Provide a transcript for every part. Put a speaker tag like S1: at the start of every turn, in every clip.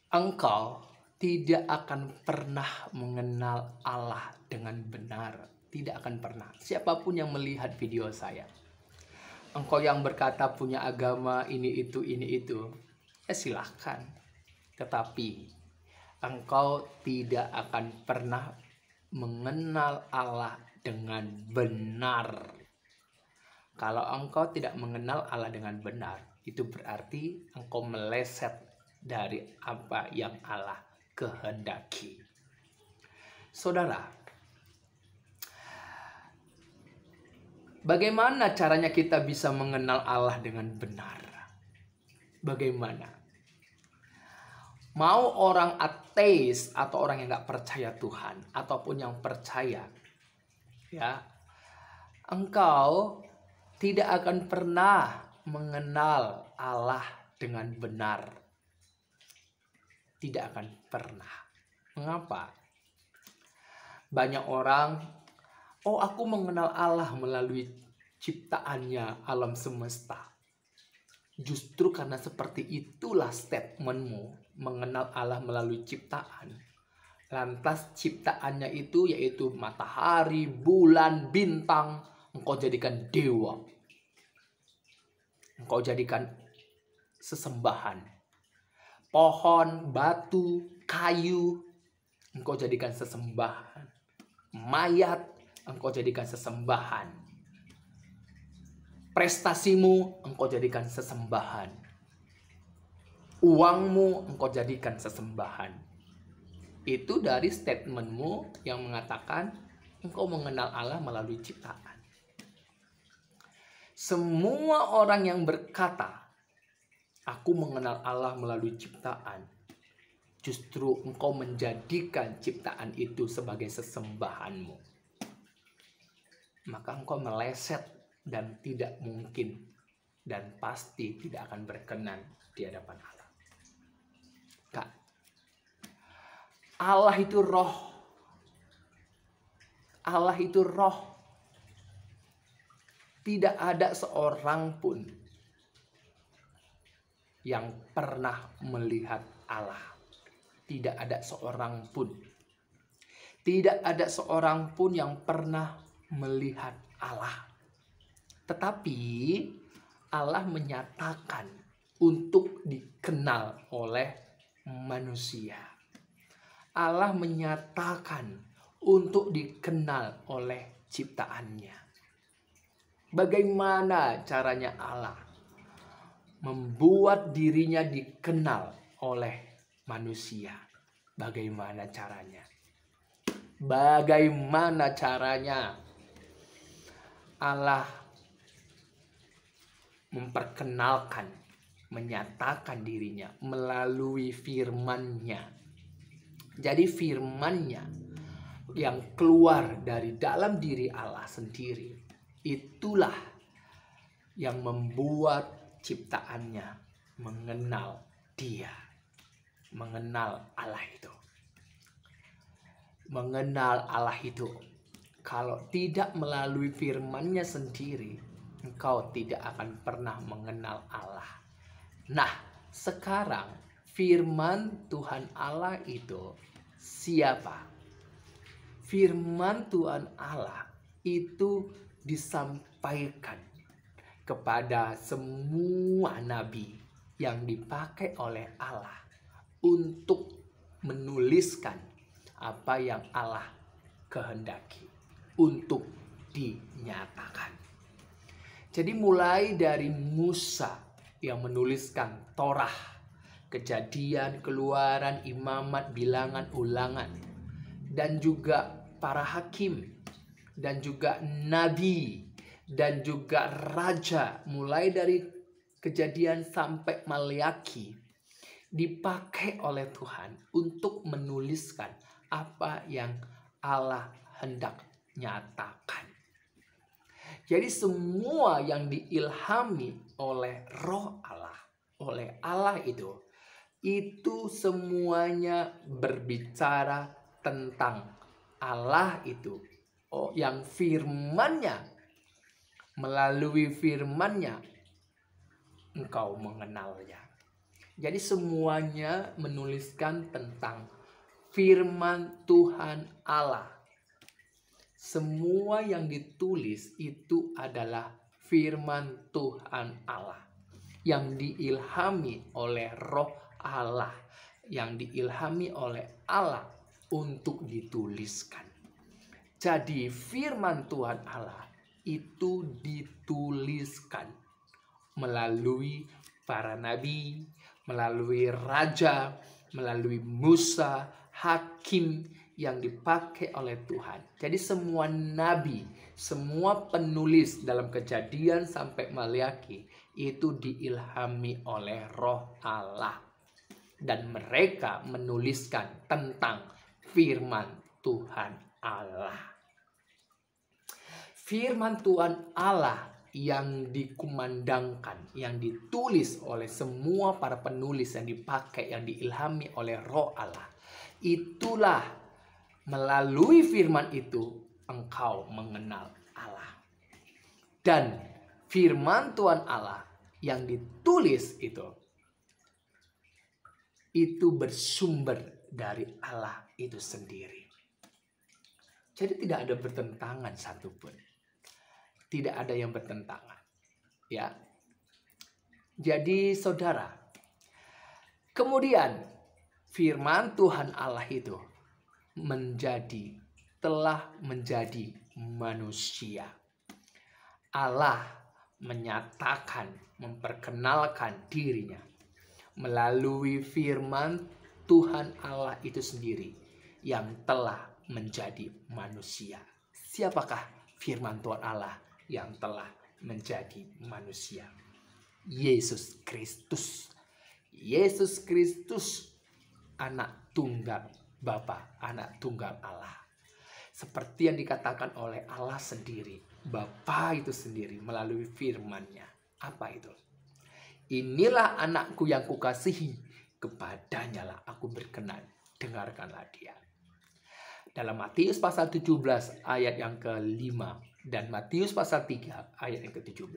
S1: Engkau tidak akan pernah mengenal Allah dengan benar. Tidak akan pernah. Siapapun yang melihat video saya. Engkau yang berkata punya agama ini itu, ya silahkan. Tetapi engkau tidak akan pernah mengenal Allah dengan benar. Kalau engkau tidak mengenal Allah dengan benar, itu berarti engkau meleset dari apa yang Allah kehendaki. Saudara, bagaimana caranya kita bisa mengenal Allah dengan benar? Bagaimana? Mau orang ateis atau orang yang gak percaya Tuhan, ataupun yang percaya, ya, engkau tidak akan pernah mengenal Allah dengan benar. Tidak akan pernah. Mengapa? Banyak orang, aku mengenal Allah melalui ciptaannya, alam semesta. Justru karena seperti itulah statementmu, mengenal Allah melalui ciptaan. Lantas ciptaannya itu yaitu matahari, bulan, bintang, engkau jadikan dewa. Engkau jadikan sesembahan. Pohon, batu, kayu, engkau jadikan sesembahan. Mayat, engkau jadikan sesembahan. Prestasimu, engkau jadikan sesembahan. Uangmu, engkau jadikan sesembahan. Itu dari statementmu yang mengatakan engkau mengenal Allah melalui ciptaan. Semua orang yang berkata, aku mengenal Allah melalui ciptaan, justru engkau menjadikan ciptaan itu sebagai sesembahanmu. Maka engkau meleset dan tidak mungkin dan pasti tidak akan berkenan di hadapan Allah. Kak, Allah itu roh. Allah itu roh. Tidak ada seorang pun yang pernah melihat Allah. Tidak ada seorang pun. Tidak ada seorang pun yang pernah melihat Allah. Tetapi Allah menyatakan untuk dikenal oleh manusia. Allah menyatakan untuk dikenal oleh ciptaannya. Bagaimana caranya Allah membuat dirinya dikenal oleh manusia? Bagaimana caranya? Bagaimana caranya Allah memperkenalkan, menyatakan dirinya melalui firman-Nya. Jadi firman-Nya yang keluar dari dalam diri Allah sendiri, itulah yang membuat ciptaannya mengenal Dia, mengenal Allah itu. Mengenal Allah itu, kalau tidak melalui firman-Nya sendiri, engkau tidak akan pernah mengenal Allah. Nah, sekarang firman Tuhan Allah itu siapa? Firman Tuhan Allah itu disampaikan kepada semua nabi yang dipakai oleh Allah untuk menuliskan apa yang Allah kehendaki untuk dinyatakan. Jadi mulai dari Musa yang menuliskan Torah, Kejadian, Keluaran, Imamat, Bilangan, Ulangan, dan juga para hakim, dan juga nabi, dan juga raja, mulai dari Kejadian sampai Maleakhi, dipakai oleh Tuhan untuk menuliskan apa yang Allah hendak nyatakan. Jadi semua yang diilhami oleh roh Allah, oleh Allah itu semuanya berbicara tentang Allah itu. Yang firman-Nya, melalui firman-Nya engkau mengenalnya. Jadi semuanya menuliskan tentang firman Tuhan Allah. Semua yang ditulis itu adalah firman Tuhan Allah yang diilhami oleh Roh Allah, yang diilhami oleh Allah untuk dituliskan. Jadi firman Tuhan Allah itu dituliskan melalui para nabi, melalui raja, melalui Musa, hakim yang dipakai oleh Tuhan. Jadi semua nabi, semua penulis dalam Kejadian sampai Maliaki itu diilhami oleh Roh Allah. Dan mereka menuliskan tentang firman Tuhan Allah. Firman Tuhan Allah yang dikumandangkan, yang ditulis oleh semua para penulis yang dipakai, yang diilhami oleh Roh Allah. Itulah melalui firman itu engkau mengenal Allah. Dan firman Tuhan Allah yang ditulis itu bersumber dari Allah itu sendiri. Jadi tidak ada bertentangan satupun. Tidak ada yang bertentangan. Ya. Jadi saudara, kemudian firman Tuhan Allah itu telah menjadi manusia. Allah menyatakan, memperkenalkan dirinya melalui firman Tuhan Allah itu sendiri yang telah menjadi manusia. Siapakah firman Tuhan Allah yang telah menjadi manusia? Yesus Kristus. Yesus Kristus, anak tunggal Bapa, anak tunggal Allah. Seperti yang dikatakan oleh Allah sendiri, Bapa itu sendiri melalui firman-Nya. Apa itu? Inilah anakku yang kukasihi, kepadanya lah aku berkenan, dengarkanlah dia. Dalam Matius pasal 17 ayat yang ke-5 dan Matius pasal 3 ayat yang ke-17.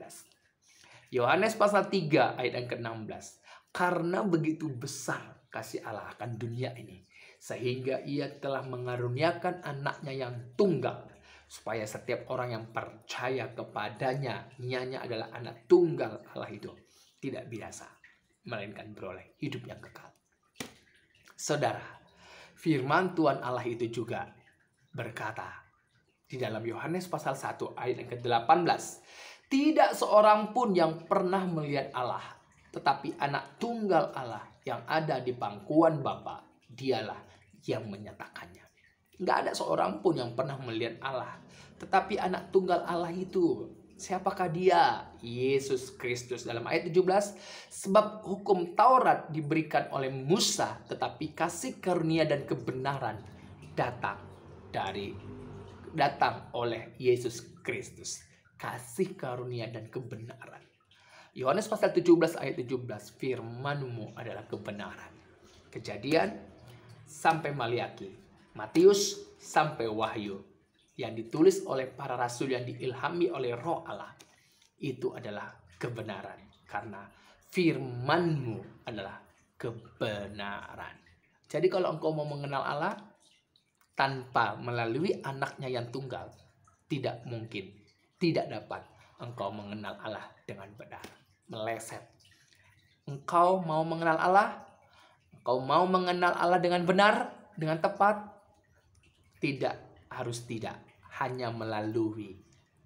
S1: Yohanes pasal 3 ayat yang ke-16. Karena begitu besar kasih Allah akan dunia ini, sehingga ia telah mengaruniakan anaknya yang tunggal, supaya setiap orang yang percaya kepadanya, ianya adalah anak tunggal Allah itu, tidak binasa, melainkan beroleh hidup yang kekal. Saudara, firman Tuhan Allah itu juga berkata di dalam Yohanes pasal 1 ayat yang ke-18. Tidak seorang pun yang pernah melihat Allah, tetapi anak tunggal Allah yang ada di pangkuan Bapa, dialah yang menyatakannya. Nggak ada seorang pun yang pernah melihat Allah, tetapi anak tunggal Allah itu, siapakah dia? Yesus Kristus. Dalam ayat 17, sebab hukum Taurat diberikan oleh Musa, tetapi kasih karunia dan kebenaran datang oleh Yesus Kristus. Kasih karunia dan kebenaran. Yohanes pasal 17 ayat 17, firman-Mu adalah kebenaran. Kejadian sampai Maliaki, Matius sampai Wahyu, yang ditulis oleh para rasul yang diilhami oleh Roh Allah, itu adalah kebenaran. Karena firman-Mu adalah kebenaran. Jadi kalau engkau mau mengenal Allah tanpa melalui anaknya yang tunggal, tidak mungkin, tidak dapat engkau mengenal Allah dengan benar. Meleset. Engkau mau mengenal Allah? Engkau mau mengenal Allah dengan benar, dengan tepat? Tidak, harus tidak. Hanya melalui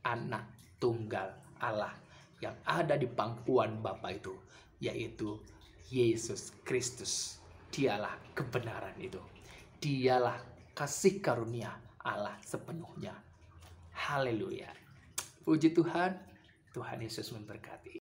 S1: anak tunggal Allah yang ada di pangkuan Bapa itu, yaitu Yesus Kristus. Dialah kebenaran itu. Dialah kasih karunia Allah sepenuhnya. Haleluya. Puji Tuhan. Tuhan Yesus memberkati.